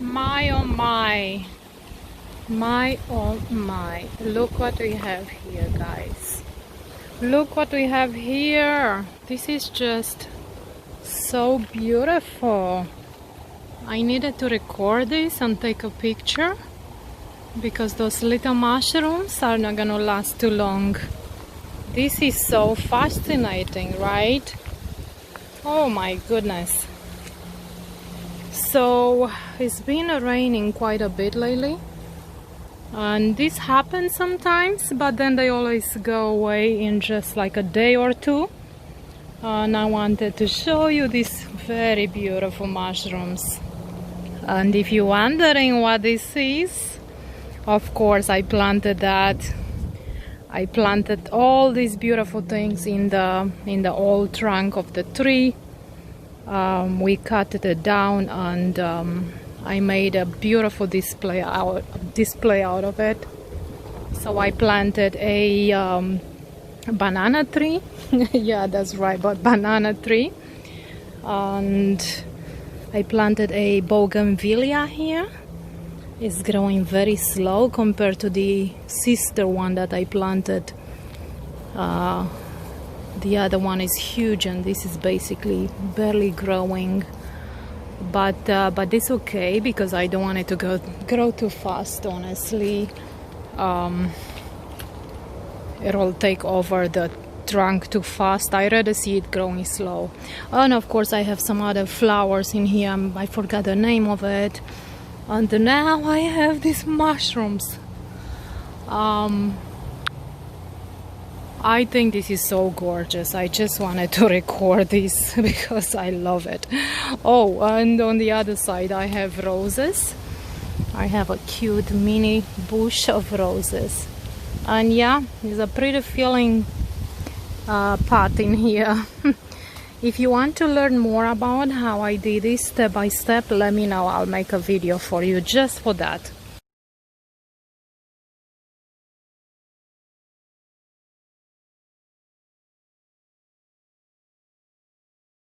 My oh my. My oh my. Look what we have here, guys. Look what we have here. This is just so beautiful. I needed to record this and take a picture because those little mushrooms are not gonna last too long. This is so fascinating, right? Oh my goodness. So it's been raining quite a bit lately, and this happens sometimes, but then they always go away in just like a day or two. And I wanted to show you these very beautiful mushrooms. And if you're wondering what this is, of course I planted that. I planted all these beautiful things in the old trunk of the tree. We cut it down, and I made a beautiful display out of it. So I planted a banana tree. Yeah, that's right, but banana tree. And I planted a bougainvillea here. It's growing very slow compared to the sister one that I planted. The other one is huge, and this is basically barely growing. But it's okay because I don't want it to grow too fast, honestly. It'll take over the trunk too fast. I rather see it growing slow. And of course I have some other flowers in here. I forgot the name of it. And now I have these mushrooms. I think this is so gorgeous. I just wanted to record this because I love it. Oh, and on the other side I have roses. I have a cute mini bush of roses. And yeah, it's a pretty filling pot in here. If you want to learn more about how I did this step by step, let me know. I'll make a video for you just for that.